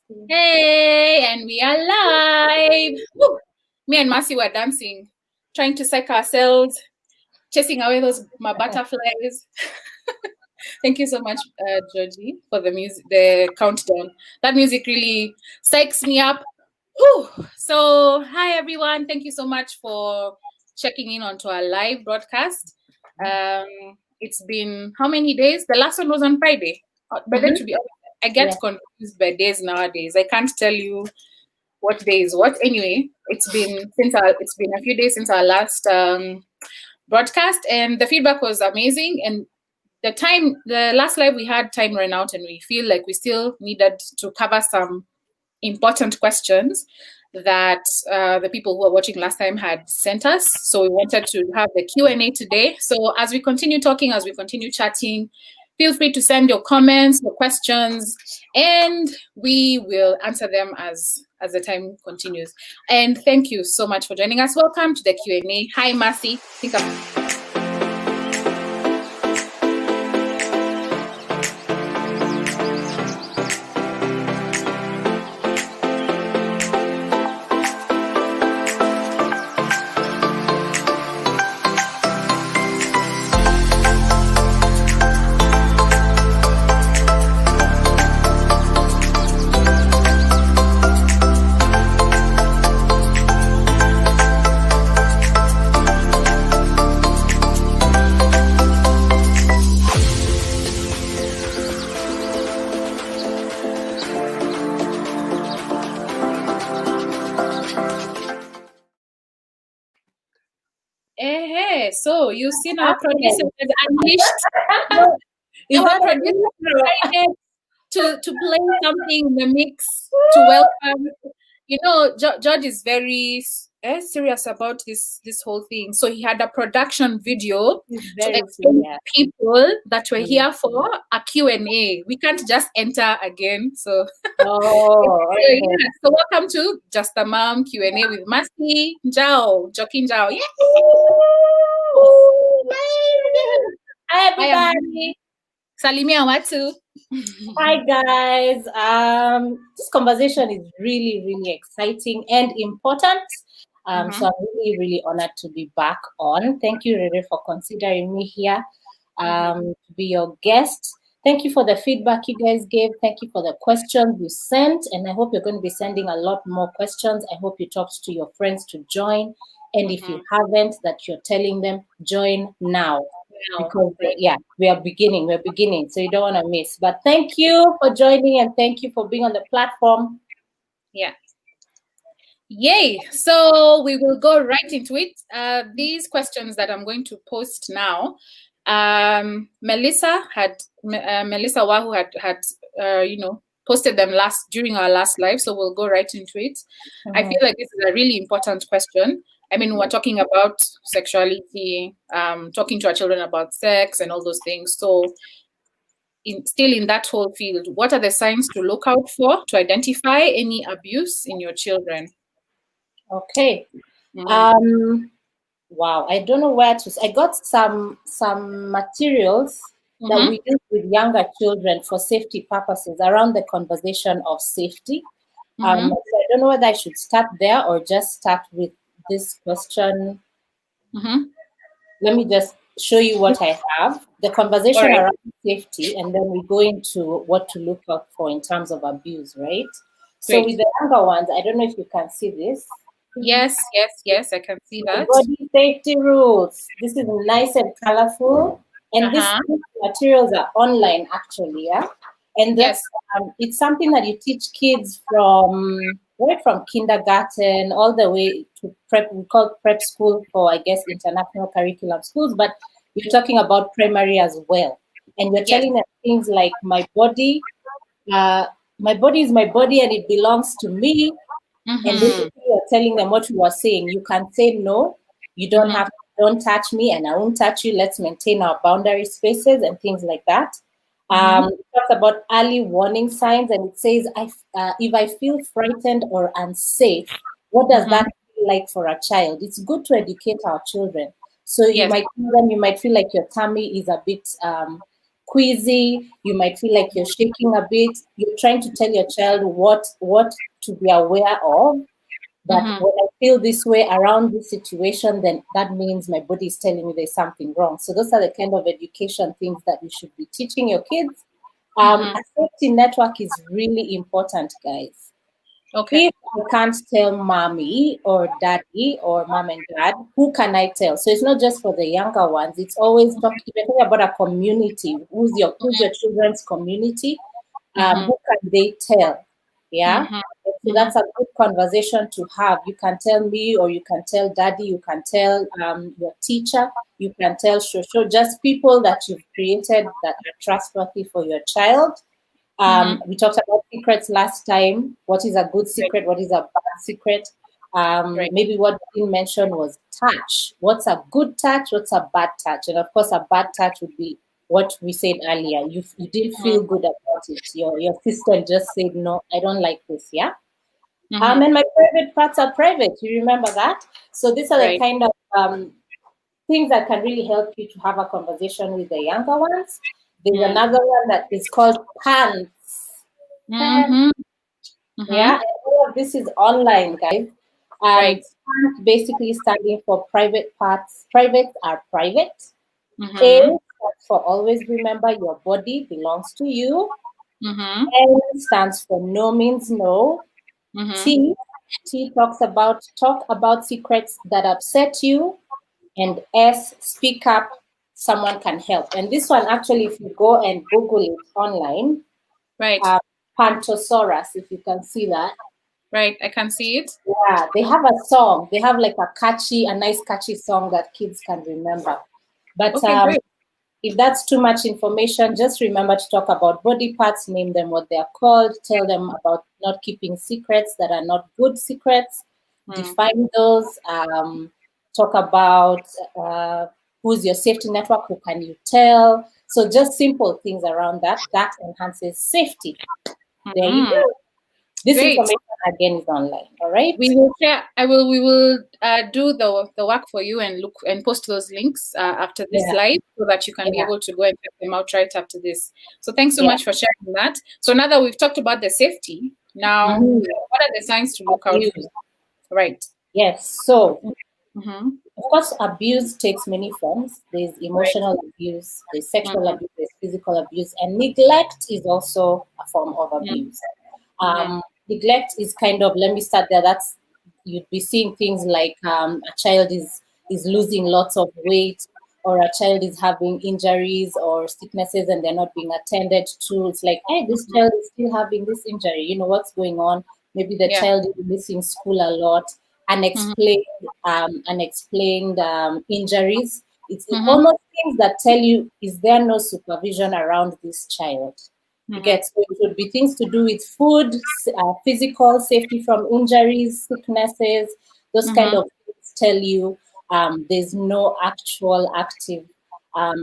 Hey, and we are live. Woo. Me and Mercy were dancing, trying to psych ourselves, chasing away those my butterflies. Thank you so much, Georgie, for the music, the countdown. That music really psychs me up. Whew. So, hi everyone. Thank you so much for checking in onto our live broadcast. It's been how many days? The last one was on Friday. But then, to be honest, I get confused by days nowadays. I can't tell you what day is what. Anyway, it's been a few days since our last broadcast, and the feedback was amazing. And the last live we had, time ran out, and we feel like we still needed to cover some important questions that the people who were watching last time had sent us. So we wanted to have the Q&A today. So as we continue talking, as we continue chatting, feel free to send your comments, your questions, and we will answer them as the time continues. And thank you so much for joining us. Welcome to the Q&A. Hi, Mercy. So you've seen our producer has unleashed. Is our producer to play something in the mix to welcome? You know, George is very serious about this whole thing. So he had a production video to explain to people that we're here for a Q&A. We can't just enter again. So, okay. So welcome to Just a Mom Q&A with Mercy Njoki. Yeah. Hi everybody. Salimia watu. Hi guys. This conversation is really, really exciting and important. So I'm really, really honored to be back on. Thank you, Rere, for considering me here to be your guest. Thank you for the feedback you guys gave. Thank you for the questions you sent. And I hope you're going to be sending a lot more questions. I hope you talked to your friends to join. And if you haven't, that you're telling them, join now. Because, we are beginning. So you don't want to miss. But thank you for joining and thank you for being on the platform. Yeah. Yay. So we will go right into it. These questions that I'm going to post now, Melissa Wahu had posted them during our last live. So we'll go right into it. I feel like this is a really important question. I mean, we're talking about sexuality, talking to our children about sex and all those things. So still in that whole field, what are the signs to look out for to identify any abuse in your children? Okay. Wow, I don't know where to. I got some materials that we use with younger children for safety purposes around the conversation of safety. So I don't know whether I should start there or just start with this question. Let me just show you what I have. The conversation around safety, and then we go into what to look out for in terms of abuse, right? So with the younger ones, I don't know if you can see this. Yes, I can see that. Body safety rules. This is nice and colorful. And these materials are online, actually, yeah? And that's, it's something that you teach kids right from kindergarten all the way to prep. We call prep school for, I guess, international curriculum schools, but you're talking about primary as well. And you're telling them things like, my body is my body and it belongs to me. And basically you're telling them what you were saying. You can say no, you don't have to, don't touch me and I won't touch you. Let's maintain our boundary spaces and things like that. It talks about early warning signs, and it says, if I feel frightened or unsafe, what does that feel like for a child? It's good to educate our children. So you might feel like your tummy is a bit queasy, you might feel like you're shaking a bit. You're trying to tell your child what to be aware of. That when I feel this way around this situation, then that means my body is telling me there's something wrong. So those are the kind of education things that you should be teaching your kids. A safety network is really important, guys. Okay. If I can't tell mommy or daddy or mom and dad, who can I tell? So it's not just for the younger ones. It's always talking about a community. Who's your children's community? Who can they tell? Yeah. So that's a good conversation to have. You can tell me, or you can tell daddy, you can tell your teacher, you can tell Shosho, just people that you've created that are trustworthy for your child. We talked about secrets last time. What is a good secret? What is a bad secret? Maybe what we didn't mention was touch. What's a good touch? What's a bad touch? And of course, a bad touch would be what we said earlier. You didn't feel good about it. Your sister just said, no, I don't like this. Yeah. And my private parts are private. You remember that? So these are the kind of things that can really help you to have a conversation with the younger ones. There's another one that is called pants. Yeah, and all of this is online, guys. Pants basically standing for private parts. Private are private. A stands for always remember your body belongs to you. N stands for no means no. T talk about secrets that upset you. And S, speak up, someone can help. And this one, actually, if you go and Google it online, Pantosaurus, if you can see that. Right, I can see it. Yeah, they have a song. They have like a nice catchy song that kids can remember. But if that's too much information, just remember to talk about body parts, name them what they are called, tell them about not keeping secrets that are not good secrets, define those, talk about who's your safety network, who can you tell. So just simple things around that enhances safety. There you go. This information again is online. All right. We will share. We will do the work for you and look and post those links after this live, so that you can be able to go and check them out right after this. So thanks so much for sharing that. So now that we've talked about the safety, now what are the signs to look out for? Right. Yes. So of course, abuse takes many forms. There's emotional abuse, there's sexual abuse, there's physical abuse, and neglect is also a form of abuse. Neglect is kind of, let me start there. That's, you'd be seeing things like a child is losing lots of weight, or a child is having injuries or sicknesses and they're not being attended to. It's like, hey, this child is still having this injury. You know what's going on? Maybe the child is missing school a lot. Unexplained injuries. It's almost things that tell you, is there no supervision around this child? You get, so it would be things to do with food, physical safety from injuries, sicknesses, those kind of things tell you there's no actual active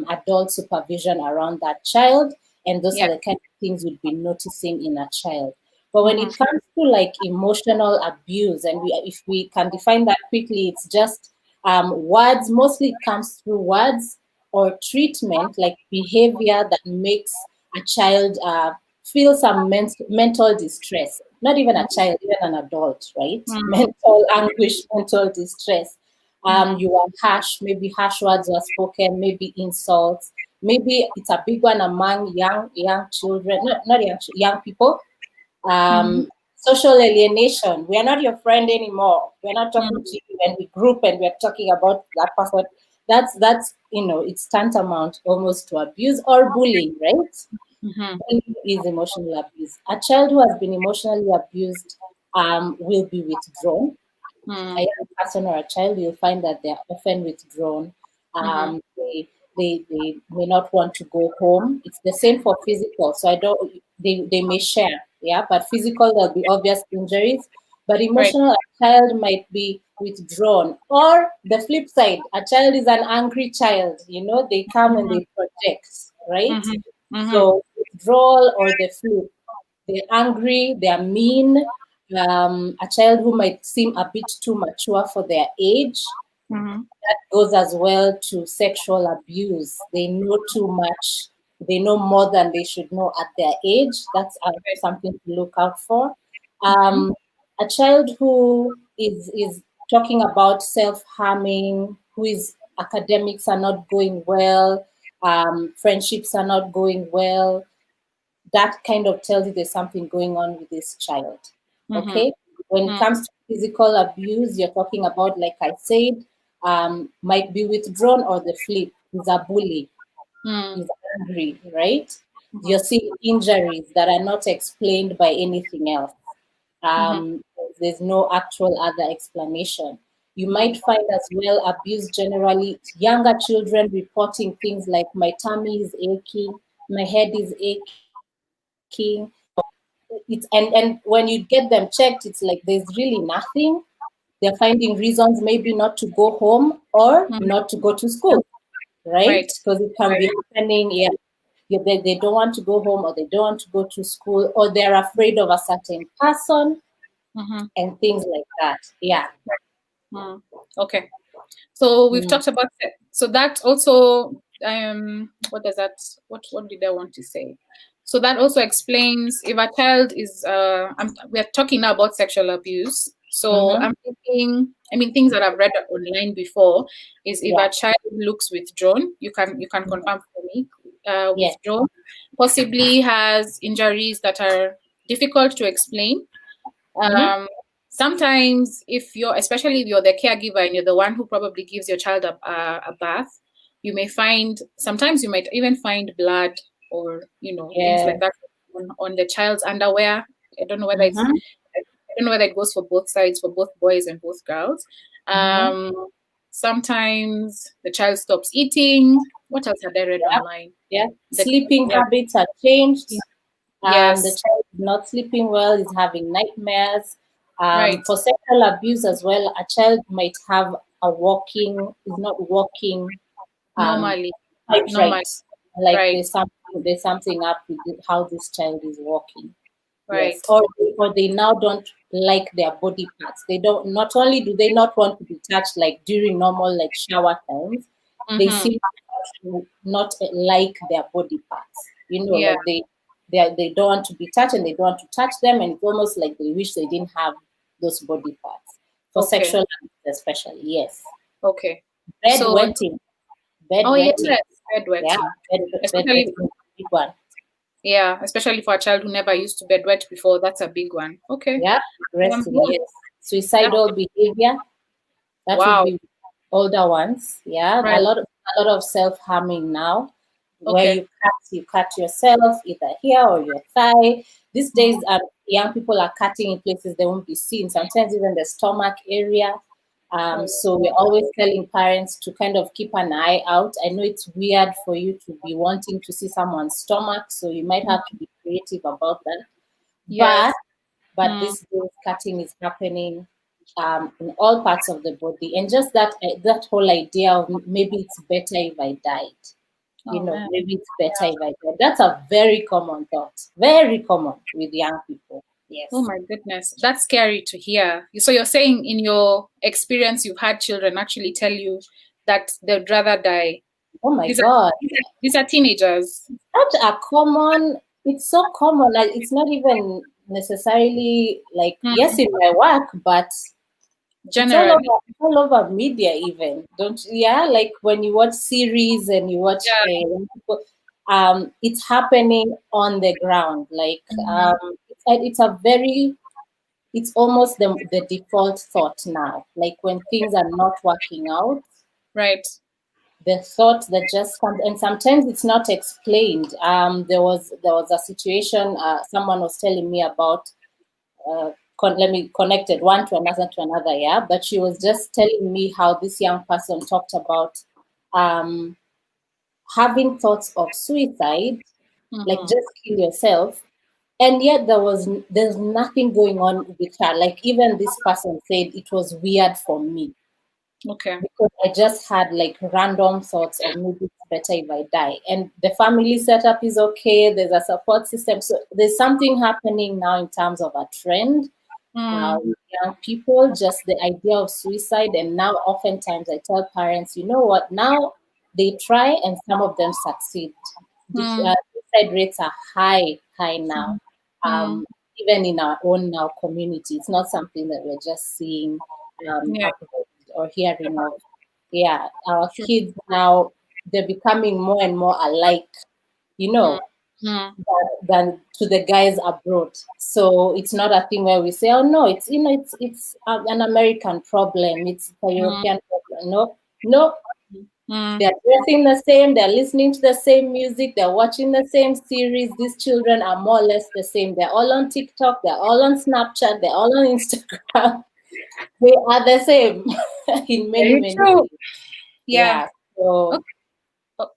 adult supervision around that child. And those are the kind of things you'd be noticing in a child. But when it comes to like emotional abuse, and if we can define that quickly, it's just words. Mostly it comes through words or treatment, like behavior that makes a child feel some mental distress. Not even a child, even an adult, right? Mental anguish, mental distress. You are harsh, maybe harsh words were spoken, maybe insults. Maybe it's a big one among young children, not young people. Social alienation. We are not your friend anymore. We're not talking to you, and we group and we're talking about that person. That's it's tantamount almost to abuse or bullying, right? Bullying is emotional abuse. A child who has been emotionally abused will be withdrawn. A young person or a child, you'll find that they're often withdrawn. They may not want to go home. It's the same for physical. So they may share, but physical, there'll be obvious injuries. But emotional, a child might be withdrawn. Or the flip side, a child is an angry child. They come and they project, right? So withdrawal or the flip. They're angry, they're mean. A child who might seem a bit too mature for their age. That goes as well to sexual abuse. They know too much. they know more than they should know at their age. That's something to look out for. A child who is talking about self-harming, who is academics are not going well, friendships are not going well, that kind of tells you there's something going on with this child. Okay. When it comes to physical abuse, you're talking about, like I said, might be withdrawn or the flip. He's a bully. He's angry, right? You're seeing injuries that are not explained by anything else. There's no actual other explanation. You might find as well abuse generally, younger children reporting things like my tummy is aching, my head is aching. And when you get them checked, it's like there's really nothing. They're finding reasons maybe not to go home or not to go to school, right? Because it can be happening. They don't want to go home, or they don't want to go to school, or they're afraid of a certain person, and things like that. Yeah. Okay. So we've talked about that. So that also, what does that, what did I want to say? So that also explains if a child is, we're talking now about sexual abuse. So I'm thinking, I mean, things that I've read online before is if a child looks withdrawn, you can confirm for me, withdrawn, possibly has injuries that are difficult to explain. Sometimes if you're, especially if you're the caregiver and you're the one who probably gives your child a bath, you may find, sometimes you might even find blood or, things like that on the child's underwear. I don't know whether it's, I don't know whether it goes for both sides, for both boys and both girls. Sometimes the child stops eating. What else had I read online? Sleeping habits are changed. The child is not sleeping well, is having nightmares. For sexual abuse as well, a child might have is not walking normally. Right. Like there's something up with how this child is walking. Right. Yes. Or they now don't like their body parts. They don't, not only do they not want to be touched like during normal like shower times, they seem to not like their body parts. Like they don't want to be touched and they don't want to touch them, and it's almost like they wish they didn't have those body parts. For sexual abuse especially, yes. Okay. Bedwetting. Yes, bedwetting. Yeah, especially big one. Yeah, especially for a child who never used to bedwet before, that's a big one. Okay. Yeah, yes. Suicidal behavior. That would be older ones. Yeah, a lot of self-harming now, where you cut yourself either here or your thigh. These days, young people are cutting in places they won't be seen. Sometimes even the stomach area. So we're always telling parents to kind of keep an eye out. I know it's weird for you to be wanting to see someone's stomach, so you might have to be creative about that. Yes. But this cutting is happening in all parts of the body, and just that whole idea of maybe it's better if I died. Maybe it's better if I died. That's a very common thought, very common with young people. Yes. Oh my goodness, that's scary to hear. So you're saying in your experience, you've had children actually tell you that they'd rather die. Oh my God. These are teenagers. Such a common, it's so common. Like, it's not even necessarily like, yes, in my work, but generally. It's all over media even. Like when you watch series and you watch it's happening on the ground. Like it's almost the default thought now. Like when things are not working out. Right. The thought that just comes, and sometimes it's not explained. There was a situation someone was telling me about. Let me connect it one to another, yeah. But she was just telling me how this young person talked about having thoughts of suicide, like just kill yourself, and yet there's nothing going on with her. Like even this person said it was weird for me. Okay. Because I just had like random thoughts of maybe it's better if I die. And the family setup is okay. There's a support system. So there's something happening now in terms of a trend with young people, just the idea of suicide. And now oftentimes I tell parents, you know what, now they try and some of them succeed. suicide rates are high now. Even in our own now community, it's not something that we're just seeing happening or hearing of. Yeah, our kids now, they're becoming more and more alike, than to the guys abroad. So it's not a thing where we say, oh no, it's it's an American problem, it's a European problem. No. They're dressing the same, they're listening to the same music, they're watching the same series. These children are more or less the same. They're all on TikTok, they're all on Snapchat, they're all on Instagram. They are the same in many ways. Yeah. So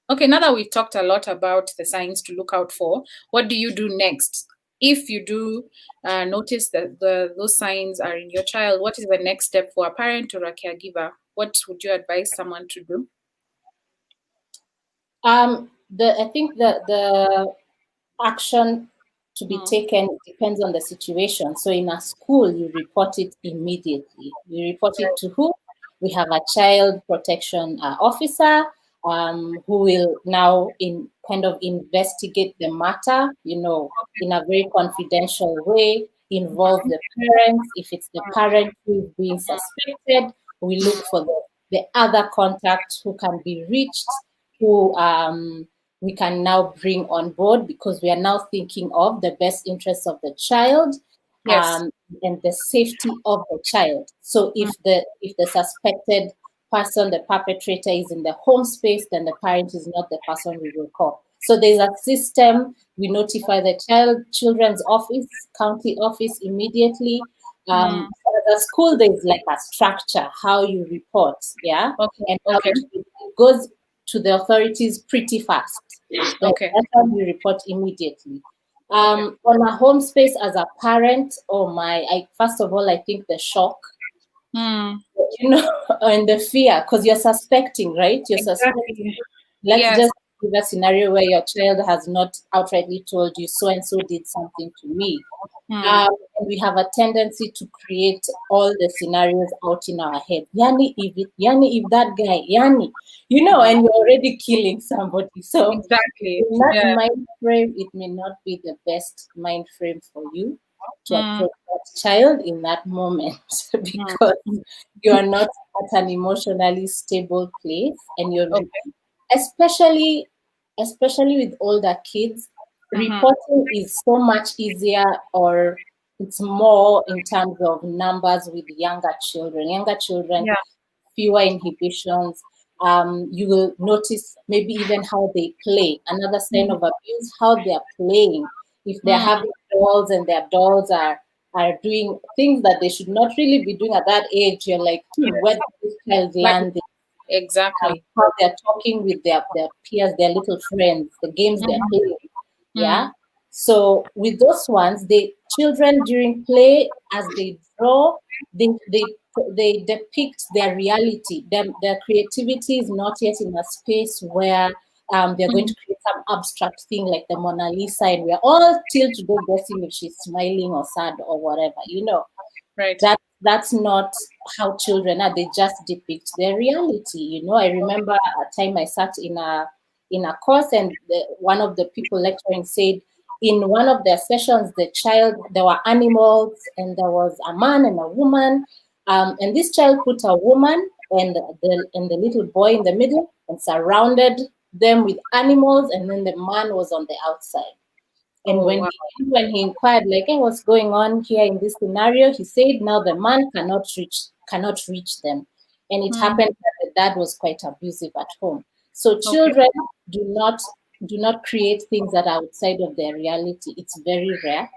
okay, now that we've talked a lot about the signs to look out for, what do you do next? If you do notice that those signs are in your child, what is the next step for a parent or a caregiver? What would you advise someone to do? I think the action to be taken depends on the situation. So in a school, you report it immediately. You report it to who? We have a child protection officer who will now kind of investigate the matter, in a very confidential way, involve the parents. If it's the parent who is being suspected, we look for the other contact who can be reached, who we can now bring on board, because we are now thinking of the best interests of the child and the safety of the child. So if the suspected person, the perpetrator, is in the home space, then the parent is not the person we will call. So there's a system. We notify the children's office, county office immediately. For the school, there's like a structure, how you report, and how it goes to the authorities pretty fast. That's how we report immediately. On a home space as a parent, first of all, I think the shock, and the fear, because you're suspecting, right? You're suspecting. Let's just give a scenario where your child has not outrightly told you so and so did something to me. And we have a tendency to create all the scenarios out in our head. If that guy, and you're already killing somebody. So in that mind frame, it may not be the best mind frame for you to approach that child in that moment because you are not at an emotionally stable place, and you're especially with older kids. Reporting is so much easier, or it's more in terms of numbers with younger children. Fewer inhibitions. You will notice maybe even how they play. Another sign of abuse, how they are playing. If they're having dolls and their dolls are doing things that they should not really be doing at that age, you're like, where did this child land? Exactly. How they're talking with their peers, their little friends, the games they're playing. So with those ones, the children during play, as they draw, they depict their reality. Their creativity is not yet in a space where they're going to create some abstract thing like the Mona Lisa, and we're all till today guessing if she's smiling or sad or whatever. Right. That's not how children are. They just depict their reality. I remember a time I sat in a course, and one of the people lecturing said, in one of their sessions, there were animals, and there was a man and a woman, and this child put a woman and the little boy in the middle and surrounded them with animals, and then the man was on the outside. And when he inquired, like, hey, what's going on here in this scenario, he said now the man cannot reach them. And it happened that the dad was quite abusive at home. So children do not create things that are outside of their reality. It's very rare.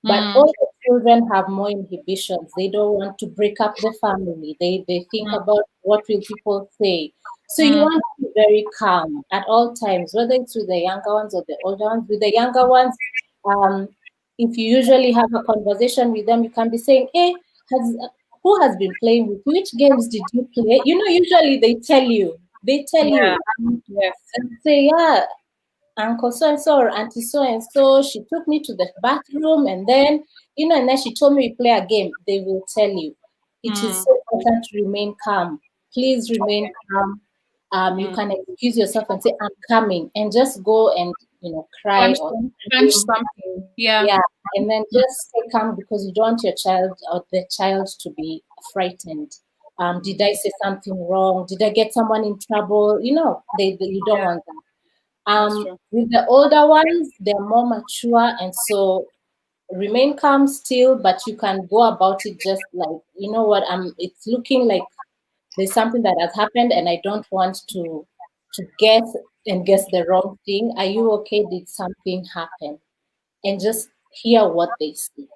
But all the children have more inhibitions. They don't want to break up the family. They think about what will people say. So you want to be very calm at all times, whether it's with the younger ones or the older ones. With the younger ones, if you usually have a conversation with them, you can be saying, hey, who has been playing with you? Which games did you play? Usually they tell you. Yes. And say, yeah, Uncle so-and-so or Auntie so-and-so, she took me to the bathroom, and then, and then she told me we play a game. They will tell you. It is so important to remain calm. Please remain calm. You can excuse yourself and say, I'm coming, and just go and, cry Punch, or punch scream. something. Yeah. Yeah, and then just stay calm because you don't want your child or the child to be frightened. Did I say something wrong? Did I get someone in trouble? You don't want that. That's true. With the older ones, they're more mature, and so remain calm still, but you can go about it just like, you know what, it's looking like there's something that has happened and I don't want to guess the wrong thing. Are you okay? Did something happen? And just hear what they say.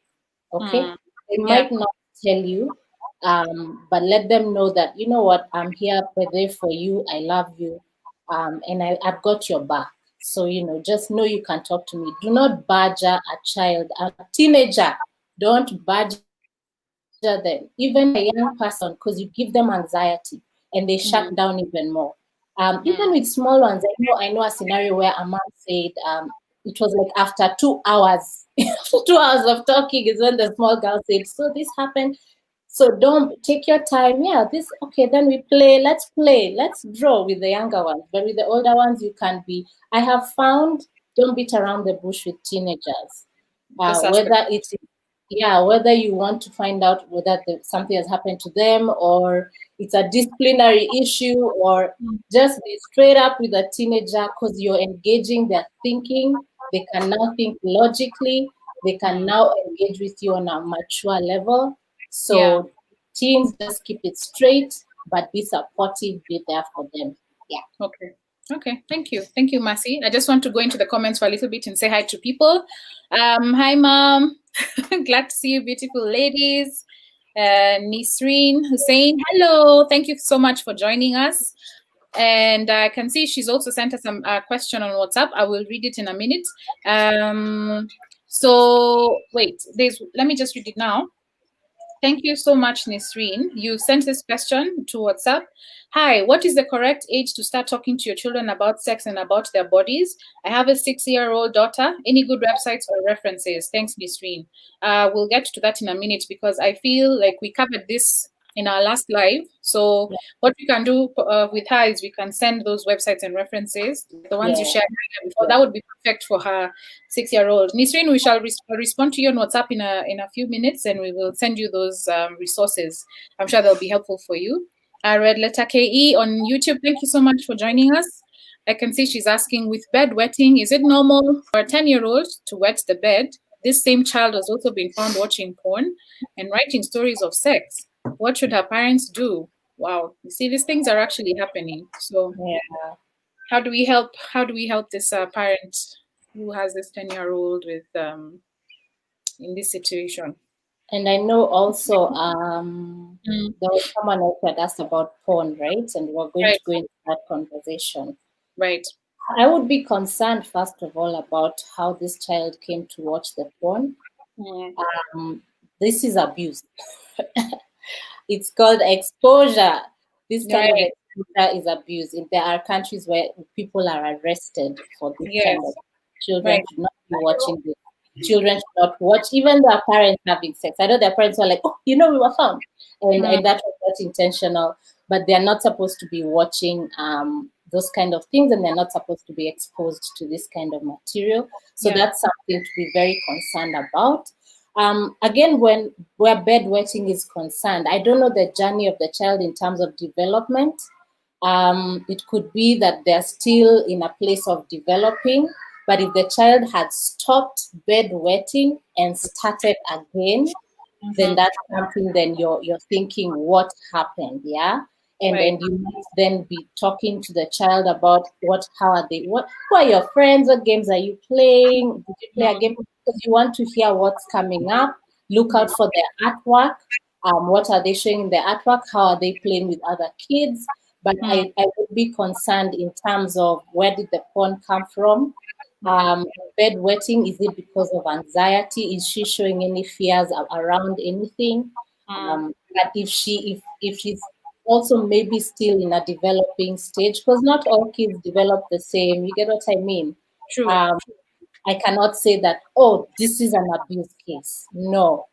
Okay? They Yeah. might not tell you, but let them know that, you know what, I'm here, we're there for you, I love you, and I've got your back. So, just know you can talk to me. Do not badger a child, a teenager. Don't badger them. Even a young person, because you give them anxiety and they shut down even more. Even with small ones, I know a scenario where a mom said it was like after 2 hours, 2 hours of talking is when the small girl said, "So this happened." So don't take your time. Yeah, this okay. Then we play. Let's play. Let's draw with the younger ones. But with the older ones, you can be. I have found don't beat around the bush with teenagers. Just ask the Whether it's whether you want to find out whether something has happened to them or it's a disciplinary issue or just be straight up with a teenager because you're engaging their thinking. They can now think logically. They can now engage with you on a mature level. Yeah. So teens, just keep it straight, but be supportive, be there for them. Yeah. Okay. Okay. Thank you. Thank you, Mercy. I just want to go into the comments for a little bit and say hi to people. Hi, Mom. Glad to see you, beautiful ladies. Nisreen Hussein, hello. Thank you so much for joining us. And I can see she's also sent us some question on WhatsApp. I will read it in a minute. So wait, let me just read it now. Thank you so much, Nisreen. You sent this question to WhatsApp. Hi, what is the correct age to start talking to your children about sex and about their bodies? I have a 6-year-old daughter. Any good websites or references? Thanks, Nisreen. We'll get to that in a minute because I feel like we covered this in our last live. So what we can do with her is we can send those websites and references, the ones you shared before. That would be perfect for her 6-year-old. Nisreen, we shall respond to you on WhatsApp in a few minutes, and we will send you those resources. I'm sure they'll be helpful for you. Red Letter KE on YouTube, thank you so much for joining us. I can see she's asking, with bed wetting, is it normal for a 10-year-old to wet the bed? This same child has also been found watching porn and writing stories of sex. What should her parents do? Wow, you see, these things are actually happening. So how do we help this parent who has this 10-year-old with in this situation? And I know also there was someone else that asked about porn, right? And we're going to go into that conversation. Right. I would be concerned, first of all, about how this child came to watch the porn. This is abuse. It's called exposure. This kind of exposure is abuse. If there are countries where people are arrested for this kind of children should not be watching this. Children should not watch, even their parents having sex. I know their parents were like, "Oh, we were found," and that was not intentional. But they are not supposed to be watching those kind of things, and they're not supposed to be exposed to this kind of material. So that's something to be very concerned about. Again, where bedwetting is concerned, I don't know the journey of the child in terms of development. It could be that they're still in a place of developing, but if the child had stopped bedwetting and started again, then that's something. Then you're thinking, what happened? Yeah. And you might then be talking to the child about how are they, who are your friends, what games are you playing? Did you play a game? Because you want to hear what's coming up. Look out for their artwork. What are they showing in their artwork? How are they playing with other kids? But I would be concerned in terms of where did the porn come from? Bedwetting, is it because of anxiety? Is she showing any fears around anything? But if she's also maybe still in a developing stage, because not all kids develop the same. You get what I mean? True. I cannot say that, oh, this is an abuse case. No.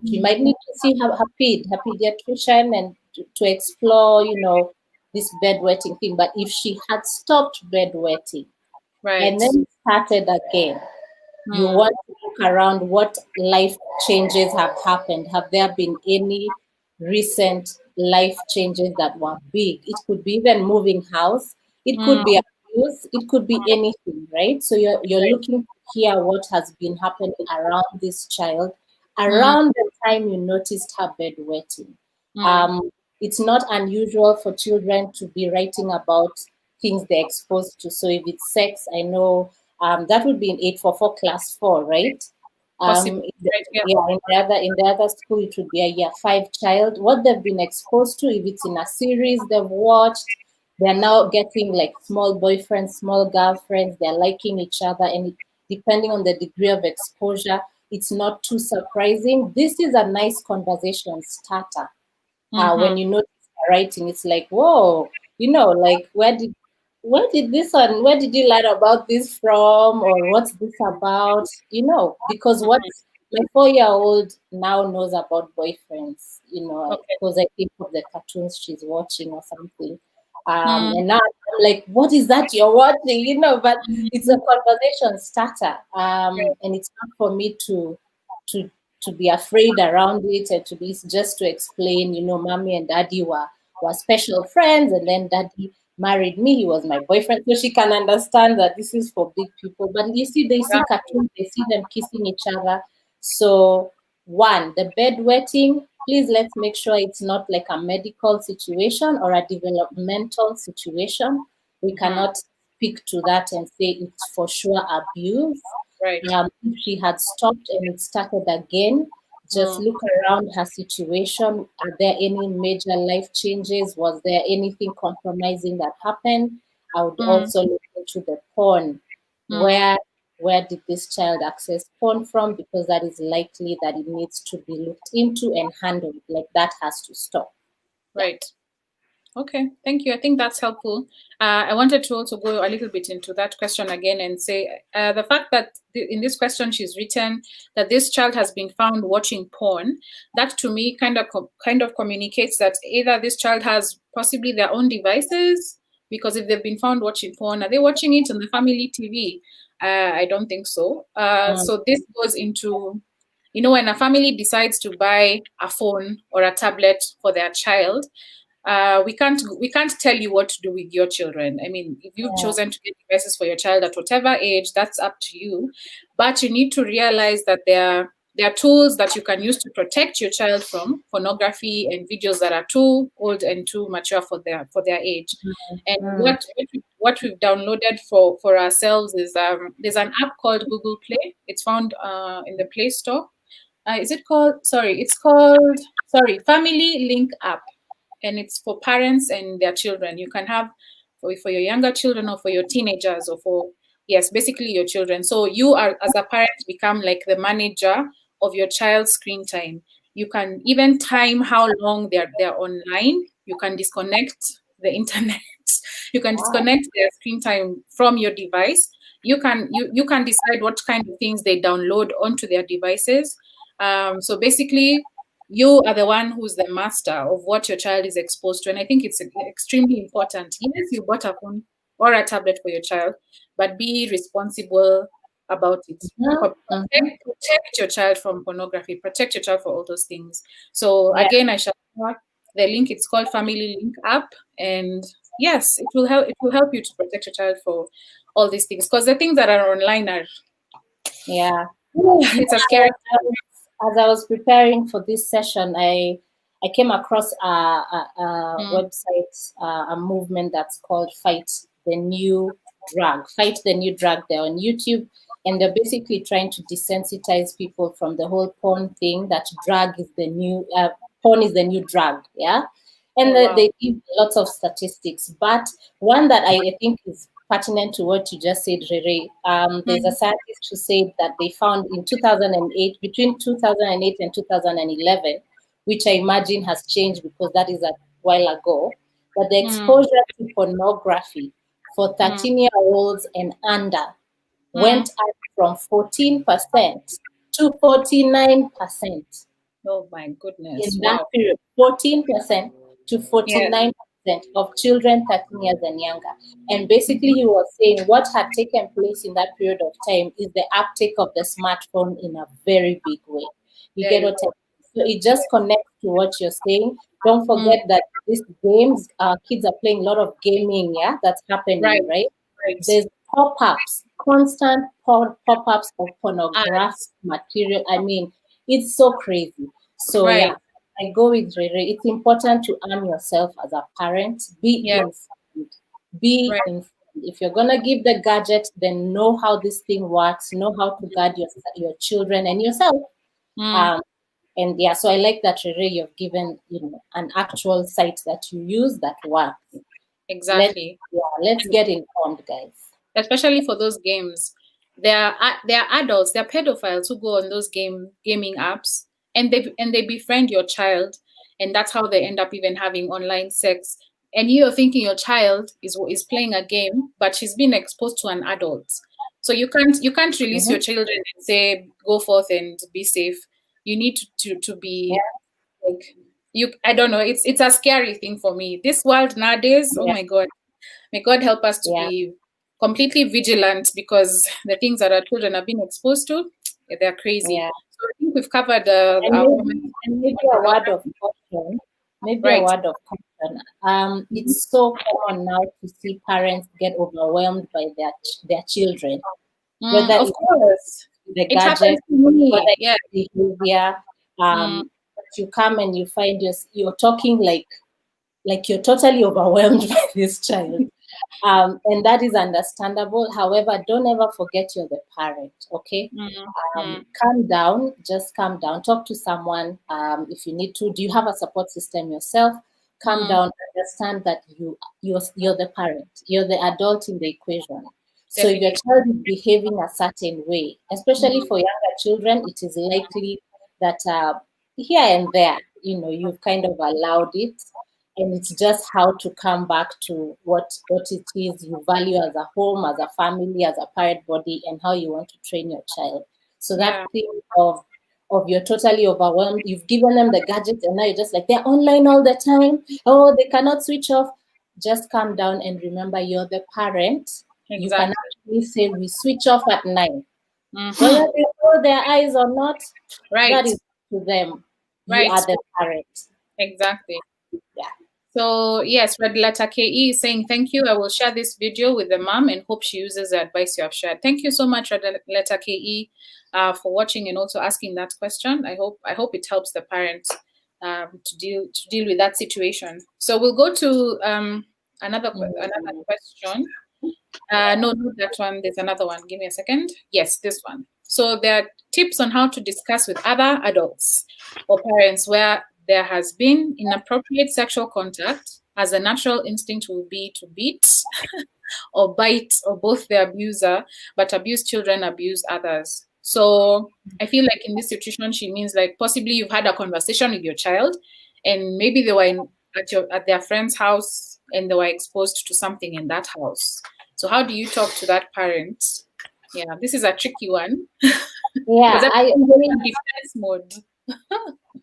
She might need to see her pediatrician and to explore, this bedwetting thing. But if she had stopped bedwetting, and then you started again. You want to look around what life changes have happened. Have there been any recent life changes that were big? It could be even moving house. It could be abuse. It could be anything, right? So you're looking to hear what has been happening around this child around the time you noticed her bedwetting. It's not unusual for children to be writing about things they're exposed to. So if it's sex, I know that would be in 844 class 4, right? Possibly. Yeah, in the other school it would be a year 5 child. What they've been exposed to, if it's in a series they've watched, they're now getting like small boyfriends, small girlfriends, they're liking each other, and depending on the degree of exposure, it's not too surprising. This is a nice conversation starter. When you notice writing, it's like, whoa, like where did this one, where did you learn about this from, or what's this about? Because what my 4-year-old now knows about boyfriends, because I think of the cartoons she's watching or something. And now I'm like, what is that you're watching? But it's a conversation starter. And it's not for me to to be afraid around it, and to be just to explain, mommy and daddy were special friends, and then daddy married me, he was my boyfriend, so she can understand that this is for big people. But you see, they see cartoons, they see them kissing each other. So one, the bedwetting, please let's make sure it's not like a medical situation or a developmental situation. We cannot speak to that and say it's for sure abuse. If she had stopped and it started again, just look around her situation. Are there any major life changes? Was there anything compromising that happened? I would also look into the porn. Where did this child access porn from? Because that is likely that it needs to be looked into and handled. Like, that has to stop. Right. Okay, thank you. I think that's helpful. I wanted to also go a little bit into that question again and say the fact that in this question she's written that this child has been found watching porn, that to me kind of communicates that either this child has possibly their own devices, because if they've been found watching porn, are they watching it on the family TV? I don't think so. So this goes into, when a family decides to buy a phone or a tablet for their child, we can't tell you what to do with your children. I mean, if you've chosen to get devices for your child at whatever age, that's up to you. But you need to realize that there are tools that you can use to protect your child from pornography and videos that are too old and too mature for their age. And what we've downloaded for ourselves is there's an app called Google Play. It's found in the Play Store. It's called Family Link app, and it's for parents and their children. You can have for your younger children or for your teenagers or basically your children. So you are, as a parent, become like the manager of your child's screen time. You can even time how long they're online. You can disconnect the internet. You can disconnect their screen time from your device. You can decide what kind of things they download onto their devices. So basically, you are the one who's the master of what your child is exposed to. And I think it's extremely important. Yes, you bought a phone or a tablet for your child, but be responsible about it. Protect your child from pornography, protect your child for all those things. So again, I shall have the link. It's called Family Link app. And yes, it will help you to protect your child for all these things. Because the things that are online are it's a scary. As I was preparing for this session, I came across a website, a movement that's called Fight the New Drug. Fight the New Drug. They're on YouTube, and they're basically trying to desensitize people from the whole porn thing. That porn is the new drug. Yeah, and they give lots of statistics, but one that I think is pertinent to what you just said, Rere. There's a scientist who said that they found in 2008, between 2008 and 2011, which I imagine has changed because that is a while ago, that the exposure to pornography for 13-year-olds and under went up from 14% to 49%. Oh my goodness! In that period, 14% to 49%. of children 13 years and younger. And basically, he was saying what had taken place in that period of time is the uptake of the smartphone in a very big way. You get what I mean? So it just connects to what you're saying. Don't forget that these games, kids are playing a lot of gaming, yeah, that's happening, right? There's pop-ups, constant pop-ups of pornographic material. I mean, it's so crazy. So yeah, I go with Rere. It's important to arm yourself as a parent. Be informed. Be informed. If you're gonna give the gadget, then know how this thing works. Know how to guard your children and yourself. And yeah, so I like that Rere, you've given an actual site that you use that works. Exactly. Let's get informed, guys. Especially for those games. There are adults, there are pedophiles who go on those gaming apps and they befriend your child, and that's how they end up even having online sex. And you're thinking your child is playing a game, but she's been exposed to an adult. So you can't release your children and say go forth and be safe. You need to be like I don't know. It's a scary thing for me. This world nowadays, oh my God. May God help us to be completely vigilant, because the things that our children are being exposed to, they're crazy. So I think we've covered maybe a word of caution. A word of caution. It's so common now to see parents get overwhelmed by their children. Whether of course, the gadget, whether yeah, behavior. You come and you find you're talking like you're totally overwhelmed by this child. And that is understandable. However, don't ever forget you're the parent, okay? Calm down, just calm down. Talk to someone if you need to. Do you have a support system yourself? Calm down, understand that you're the parent, you're the adult in the equation. So if your child is behaving a certain way, especially for younger children, it is likely that here and there, you've kind of allowed it. And it's just how to come back to what it is you value as a home, as a family, as a parent body, and how you want to train your child. So that thing of you're totally overwhelmed, you've given them the gadgets, and now you're just like, they're online all the time. Oh, they cannot switch off. Just calm down and remember you're the parent. Exactly. You can actually say we switch off at 9. Whether they close their eyes or not, that is to them. You are the parent. Exactly. Yeah. So yes, Red Letter KE is saying, thank you. I will share this video with the mom and hope she uses the advice you have shared. Thank you so much, Red Letter KE, for watching and also asking that question. I hope it helps the parents to deal with that situation. So we'll go to another question. No, not that one. There's another one. Give me a second. Yes, this one. So there are tips on how to discuss with other adults or parents where there has been inappropriate sexual contact, as the natural instinct will be to beat or bite or both the abuser, but abused children abuse others. So I feel like in this situation, she means like possibly you've had a conversation with your child and maybe they were at their friend's house and they were exposed to something in that house. So how do you talk to that parent? Yeah, this is a tricky one. Yeah, I'm in defense mode.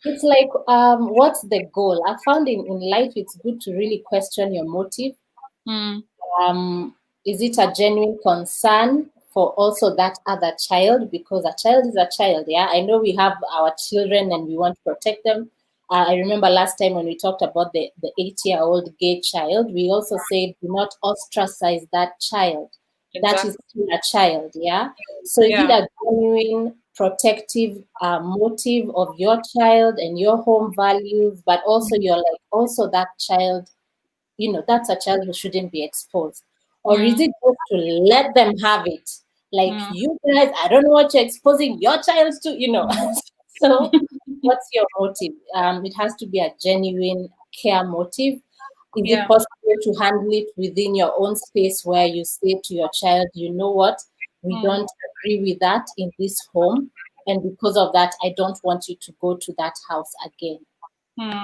It's like, what's the goal? I found in life it's good to really question your motive. Is it a genuine concern for also that other child? Because a child is a child, yeah? I know we have our children and we want to protect them. I remember last time when we talked about the 8-year-old gay child, we also said do not ostracize that child. Exactly. That is still a child, yeah? So is it a genuine protective motive of your child and your home values, but also you're like, also that child, that's a child who shouldn't be exposed? Or is it just to let them have it? Like, you guys, I don't know what you're exposing your child to, So what's your motive? It has to be a genuine care motive. Is it possible to handle it within your own space where you say to your child, you know what, we don't agree with that in this home, and because of that, I don't want you to go to that house again.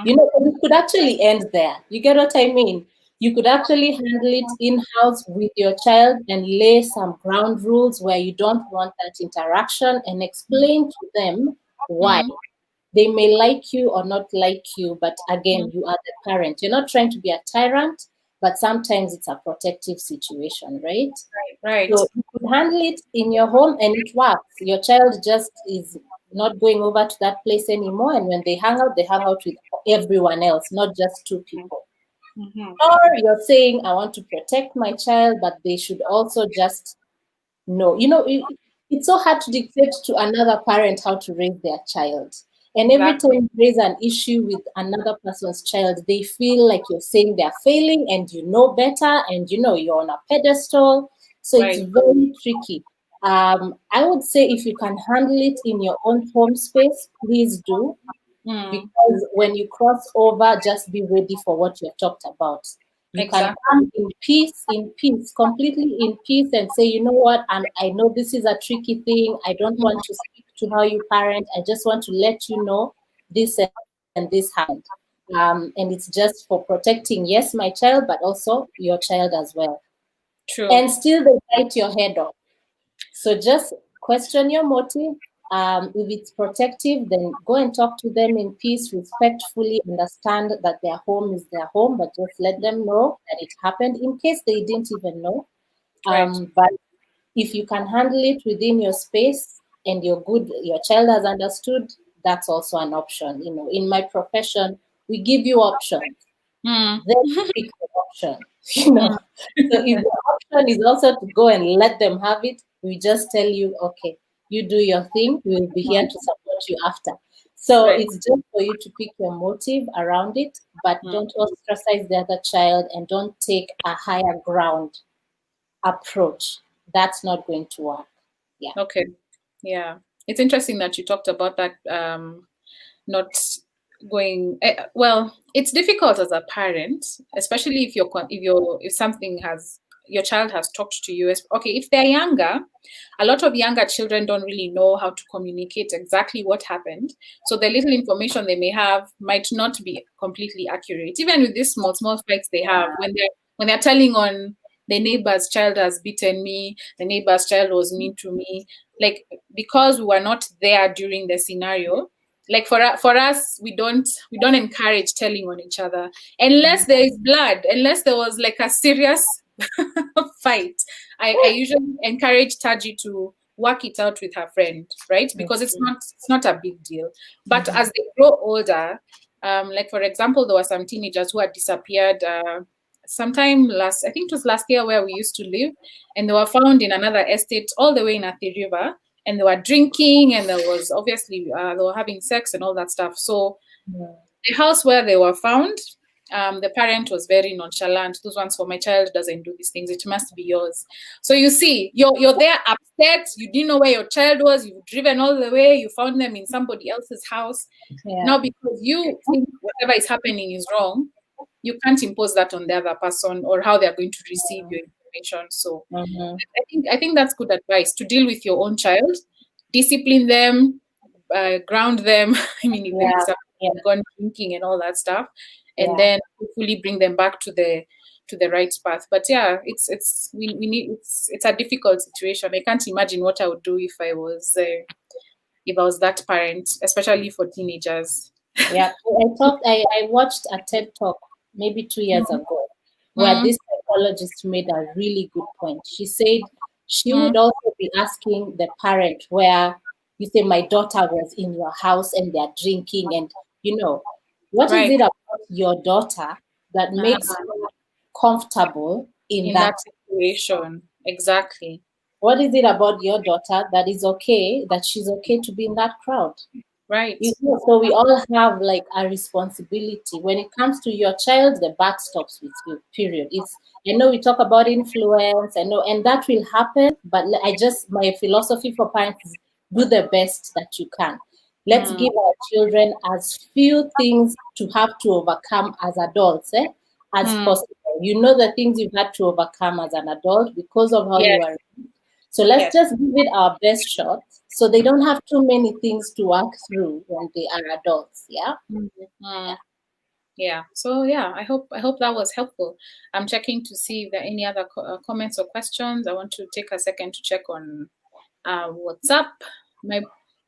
It could actually end there. You get what I mean? You could actually handle it in-house with your child and lay some ground rules where you don't want that interaction and explain to them why. They may like you or not like you, but again, you are the parent. You're not trying to be a tyrant, but sometimes it's a protective situation, right? Right. So you could handle it in your home and it works. Your child just is not going over to that place anymore. And when they hang out with everyone else, not just two people. Or you're saying, I want to protect my child, but they should also just know. It's so hard to dictate to another parent how to raise their child. And every time there is an issue with another person's child, they feel like you're saying they're failing and you know better and you're on a pedestal. So it's very tricky. I would say if you can handle it in your own home space, please do. Because when you cross over, just be ready for what you've talked about. You can come in peace, completely in peace, and say, you know what, I know this is a tricky thing. I don't want to speak to how you parent. I just want to let you know this and this happened. And it's just for protecting, yes, my child, but also your child as well. True. And still they bite your head off. So just question your motive. If it's protective, then go and talk to them in peace, respectfully, understand that their home is their home, but just let them know that it happened in case they didn't even know. But if you can handle it within your space and your child has understood, that's also an option. In my profession, we give you options. Then pick the option. So if the option is also to go and let them have it, we just tell you, okay, you do your thing. We'll be here to support you after. So it's just for you to pick your motive around it, but don't ostracize the other child and don't take a higher ground approach. That's not going to work. Yeah. Okay. Yeah. It's interesting that you talked about that not going well. It's difficult as a parent, especially if your child has talked to you. Okay, if they're younger, a lot of younger children don't really know how to communicate exactly what happened. So the little information they may have might not be completely accurate. Even with these small fights they have, when they're telling on the neighbor's child has beaten me, the neighbor's child was mean to me, like, because we were not there during the scenario, like for us, we don't encourage telling on each other unless there is blood, unless there was like a serious fight. I usually encourage Taji to work it out with her friend, right? Because it's not a big deal. But as they grow older, like for example, there were some teenagers who had disappeared sometime I think it was last year, where we used to live, and they were found in another estate all the way in Athi River, and they were drinking, and there was obviously they were having sex and all that stuff. So the house where they were found, the parent was very nonchalant. Those ones for my child doesn't do these things. It must be yours. So you see, you're there upset. You didn't know where your child was. You've driven all the way. You found them in somebody else's house. Yeah. Now, because you think whatever is happening is wrong, you can't impose that on the other person or how they're going to receive your information. So I think that's good advice to deal with your own child, discipline them, ground them. I mean, if they've gone drinking and all that stuff, and then hopefully bring them back to the right path. But yeah, it's a difficult situation. I can't imagine what I would do if I was that parent, especially for teenagers. Yeah, I watched a TED Talk maybe 2 years ago, where this psychologist made a really good point. She said she would also be asking the parent, where you say, my daughter was in your house and they're drinking, and what is it about your daughter that makes you comfortable in that situation? Exactly. What is it about your daughter that is okay, that she's okay to be in that crowd? Right. So we all have like a responsibility. When it comes to your child, the buck stops with you, period. I know we talk about influence, I know, and that will happen, but my philosophy for parents is do the best that you can. Let's give our children as few things to have to overcome as adults, as possible. You know the things you've had to overcome as an adult because of how you are. So let's just give it our best shot, so they don't have too many things to work through when they are adults. Yeah. Yeah. So yeah, I hope that was helpful. I'm checking to see if there are any other comments or questions. I want to take a second to check on WhatsApp. My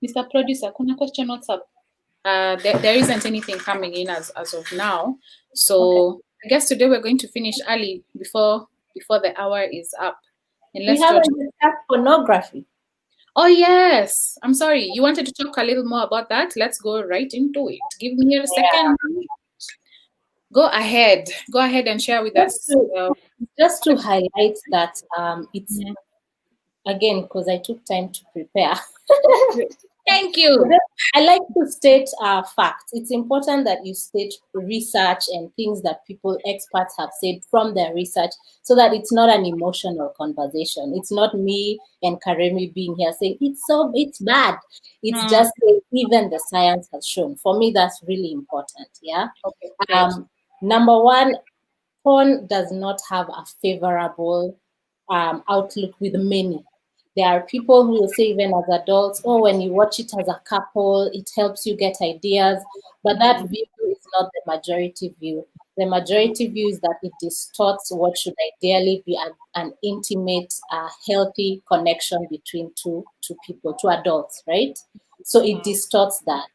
Mr. Producer, kuna question WhatsApp? there isn't anything coming in as of now. So Okay. I guess today we're going to finish early before the hour is up. We Unless George. haven't discussed pornography. Oh yes, I'm sorry. You wanted to talk a little more about that. Let's go right into it. Give me a Yeah. second. Go ahead. Go ahead and share with Just us. to just to highlight that it's again because I took time to prepare. Thank you. I like to state facts. It's important that you state research and things that experts have said from their research so that it's not an emotional conversation. It's not me and Karemi being here saying it's bad. It's just even the science has shown. For me, that's really important. Yeah. Okay, great. Number one, porn does not have a favorable outlook with many. There are people who will say, even as adults, oh, when you watch it as a couple, it helps you get ideas. But that view is not the majority view. The majority view is that it distorts what should ideally be an intimate, healthy connection between two people, two adults, right? So it distorts that.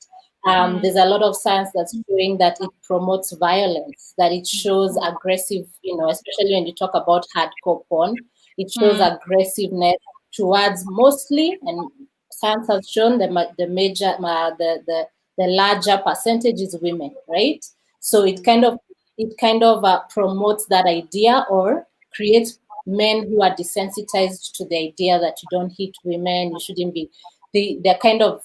There's a lot of science that's showing that it promotes violence, that it shows aggressive, especially when you talk about hardcore porn, it shows aggressiveness towards mostly, and science has shown the larger percentage is women, right? So it kind of promotes that idea or creates men who are desensitized to the idea that you don't hit women, you shouldn't be. They're kind of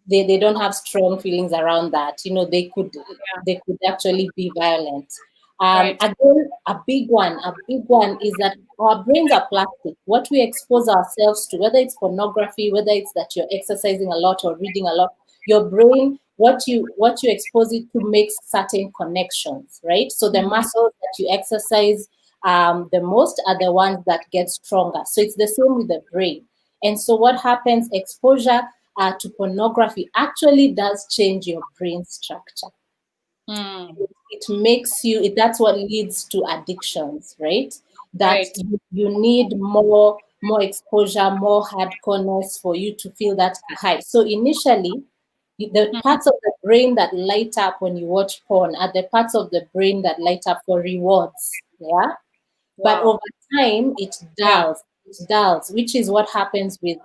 they don't have strong feelings around that. They could actually be violent. Right. Again, a big one is that our brains are plastic. What we expose ourselves to, whether it's pornography, whether it's that you're exercising a lot or reading a lot, your brain, what you expose it to makes certain connections, right? So the muscles that you exercise the most are the ones that get stronger. So it's the same with the brain. And so what happens? Exposure to pornography actually does change your brain structure. It makes you, that's what leads to addictions, right? That Right. you need more exposure, more hardcoreness for you to feel that high. So initially, the parts of the brain that light up when you watch porn are the parts of the brain that light up for rewards. Yeah. But Wow. over time, it Yeah. dulls. It dulls, which is what happens with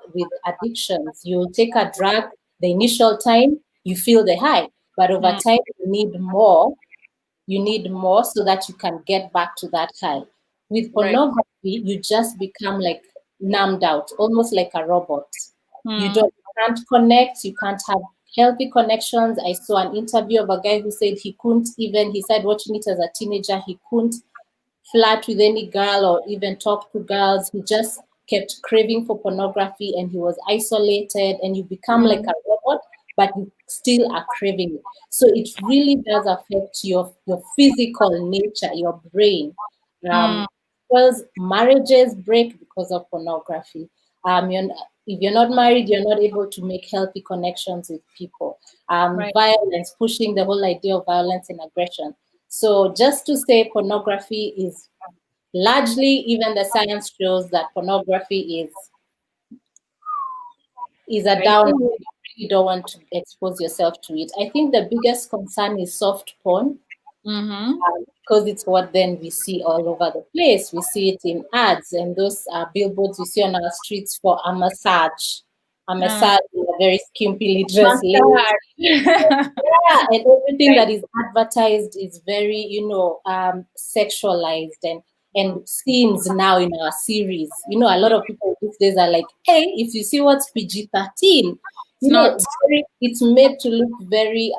addictions. You'll take a drug, the initial time, you feel the high, but over time, you need more. You need more so that you can get back to that high. With Right. pornography, you just become like numbed out, almost like a robot. You can't connect, you can't have healthy connections. I saw an interview of a guy who said he said watching it as a teenager, he couldn't flirt with any girl or even talk to girls. He just kept craving for pornography and he was isolated, and you become like a robot, but you still are craving it. So it really does affect your physical nature, your brain. Because marriages break because of pornography. If you're not married, you're not able to make healthy connections with people. Right. Violence, pushing the whole idea of violence and aggression. So just to say pornography is largely, even the science shows that pornography is a Right. down. You really don't want to expose yourself to it. I think the biggest concern is soft porn, because it's what then we see all over the place. We see it in ads and those billboards we see on our streets for a massage with a very skimpily dressed lady. Massage. Yeah, and everything Right. that is advertised is very, sexualized and seems now in our series. A lot of people these days are like, hey, if you see what's PG-13, It's not. it's made to look very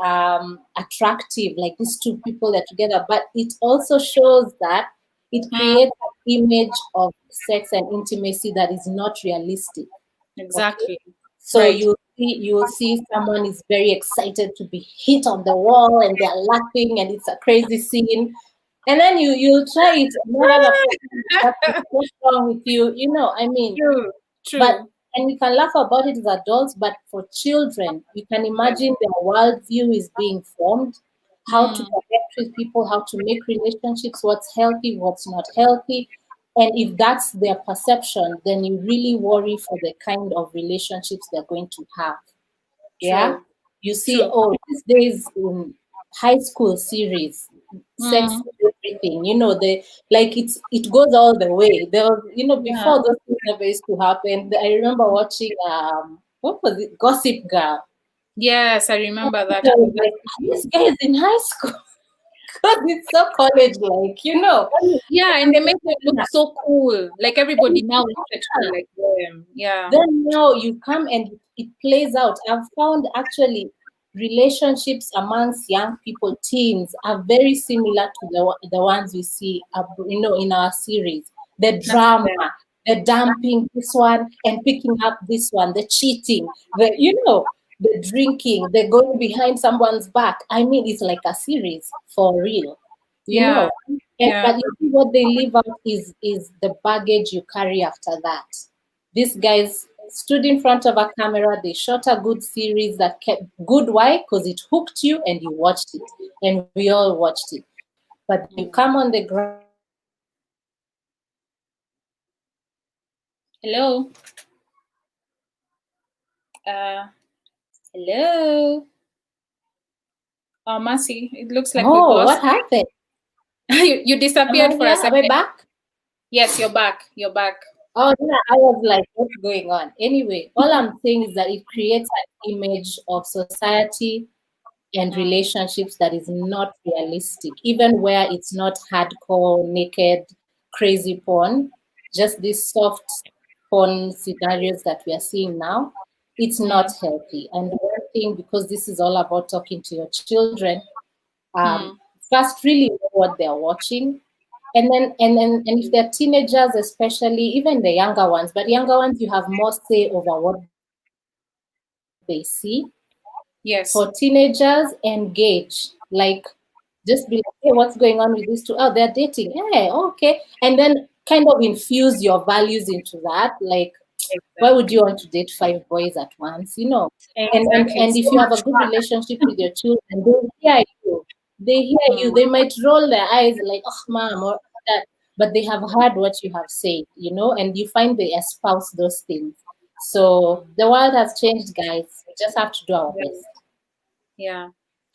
attractive, like these two people are together. But it also shows that it creates an image of sex and intimacy that is not realistic. Okay. Exactly. So Right. you will see someone is very excited to be hit on the wall and they're laughing and it's a crazy scene. And then you'll try it and that other person is asking, what's wrong with you? I mean, True. but True. and we can laugh about it as adults, but for children, you can Right. imagine their worldview is being formed, how to Mm. connect with people, how to make relationships, what's healthy, what's not healthy. And if that's their perception, then you really worry for the kind of relationships they're going to have. Yeah. True. You see, oh, these days in high school series, sex, everything, it goes all the way. There was, before those things never used to happen. I remember watching what was it, Gossip Girl. Yes, I remember that. I was like, this guy is in high school. Because it's so college-like, Yeah, and they make it look so cool. Like everybody now looks at you like them. Yeah. Then now you come and it plays out. I've found actually relationships amongst young people, teens, are very similar to the ones we see, in our series. The drama, the dumping this one and picking up this one, the cheating, the drinking, the going behind someone's back. I mean, it's like a series for real, Yeah. But you see what they leave out is the baggage you carry after that. These guys stood in front of a camera, they shot a good series that kept good. Why? Because it hooked you and you watched it. And we all watched it. But you come on the ground. Hello. Hello. Oh, Mercy, it looks like we've lost. What happened? You disappeared for a second. Am I back? Yes, you're back. You're back. Oh, yeah, I was like, what's going on? Anyway, all I'm saying is that it creates an image of society and relationships that is not realistic, even where it's not hardcore, naked, crazy porn, just these soft porn scenarios that we are seeing now. It's not healthy. And one thing, because this is all about talking to your children, first really know what they're watching. And then and if they're teenagers, especially, even the younger ones, but younger ones, you have more say over what they see. Yes. For teenagers, engage. Like, just be like, hey, what's going on with these two? Oh, they're dating. Hey, okay. And then kind of infuse your values into that. Like, why would you want to date 5 boys at once? Exactly. And if you have a good relationship with your children, they hear you. They hear you. They might roll their eyes like, oh, mom, or that. But they have heard what you have said, and you find they espouse those things. So the world has changed, guys. We just have to do our best. Yeah.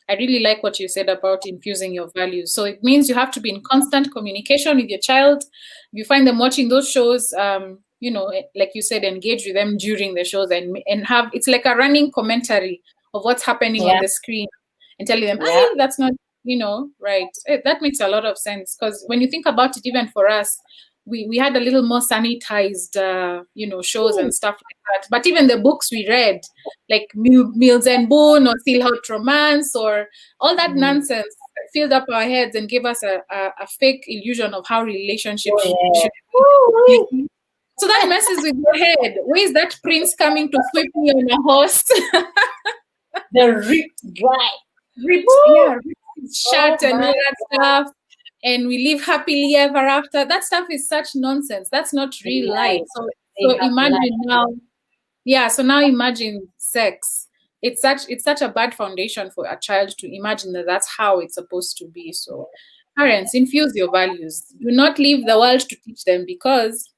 I really like what you said about infusing your values. So it means you have to be in constant communication with your child. If you find them watching those shows, like you said, engage with them during the shows and have, it's like a running commentary of what's happening on the screen and telling them, hey, that's not, right. That makes a lot of sense, because when you think about it, even for us, we had a little more sanitized, shows and stuff like that. But even the books we read, like Mills and Boone or Still Hot Romance or all that nonsense, filled up our heads and gave us a fake illusion of how relationships should be. So that messes with your head. Where is that prince coming to sweep me on a horse? The ripped guy. Ripped shirt and all that stuff. And we live happily ever after. That stuff is such nonsense. That's not real life. So imagine now. Yeah, so now imagine sex. It's such a bad foundation for a child to imagine that that's how it's supposed to be. So parents, infuse your values. Do not leave the world to teach them, because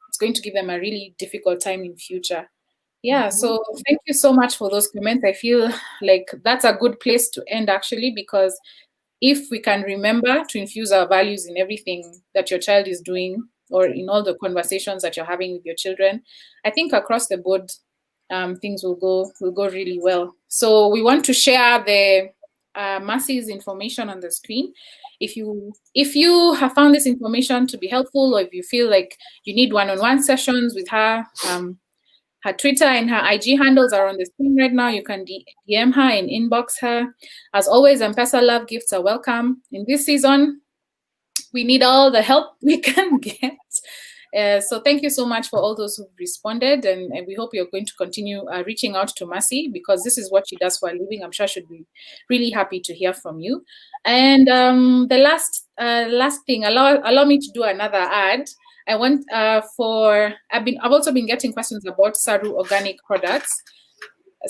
it's going to give them a really difficult time in future. Yeah, so thank you so much for those comments. I feel like that's a good place to end, actually, because if we can remember to infuse our values in everything that your child is doing, or in all the conversations that you're having with your children, I think across the board, things will go really well. So we want to share the Mercy's information on the screen. If you have found this information to be helpful, or if you feel like you need one-on-one sessions with her, her Twitter and her IG handles are on the screen right now. You can DM her and inbox her. As always, M-Pesa Love gifts are welcome. In this season, we need all the help we can get. So thank you so much for all those who've responded, and we hope you're going to continue reaching out to Mercy, because this is what she does for a living. I'm sure she'd be really happy to hear from you. And the last thing, allow me to do another ad. I want I've also been getting questions about Saru organic products.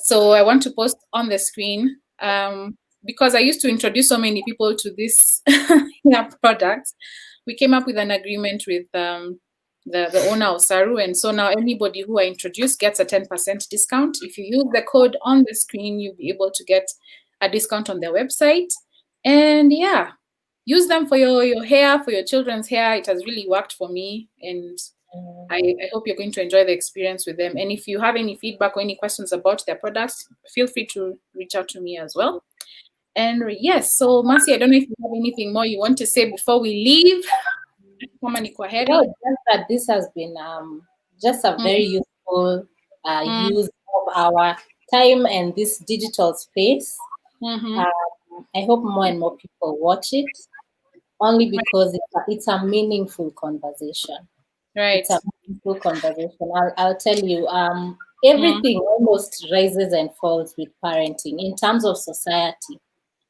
So I want to post on the screen, because I used to introduce so many people to this products. We came up with an agreement with the owner of Saru. And so now anybody who I introduce gets a 10% discount. If you use the code on the screen, you'll be able to get a discount on their website. And yeah, use them for your hair, for your children's hair. It has really worked for me. And I hope you're going to enjoy the experience with them. And if you have any feedback or any questions about their products, feel free to reach out to me as well. And yes, so Mercy, I don't know if you have anything more you want to say before we leave. No, just that this has been just a very useful use of our time and this digital space. I hope more and more people watch it, only because it's a meaningful conversation. Right. It's a meaningful conversation. I'll tell you, everything almost rises and falls with parenting in terms of society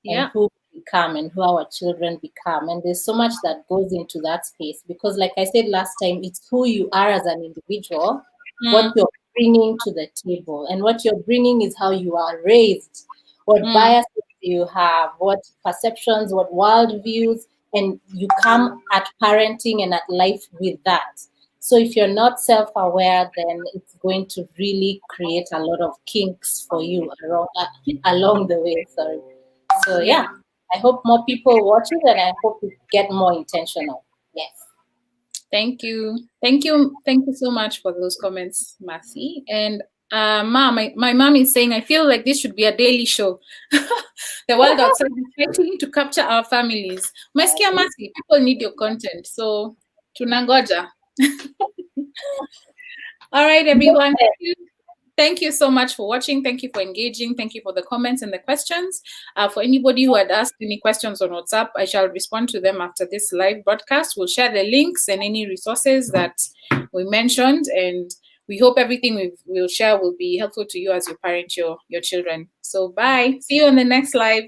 and who we become and who our children become. And there's so much that goes into that space because, like I said last time, it's who you are as an individual, what you're bringing to the table. And what you're bringing is how you are raised, what biases you have, what perceptions, what worldviews, and you come at parenting and at life with that. So if you're not self-aware, then it's going to really create a lot of kinks for you along the way. Sorry. So yeah, I hope more people watch it, and I hope we get more intentional. Yes. Thank you so much for those comments, Mercy. And Mom, my mom is saying, I feel like this should be a daily show. The world outside is fighting to capture our families. Umesikia Mercy, people need your content, so tunangoja. All right, everyone. Thank you so much for watching. Thank you for engaging. Thank you for the comments and the questions. For anybody who had asked any questions on WhatsApp, I shall respond to them after this live broadcast. We'll share the links and any resources that we mentioned. And we hope everything we'll share will be helpful to you as you parent your children. So bye. See you on the next live.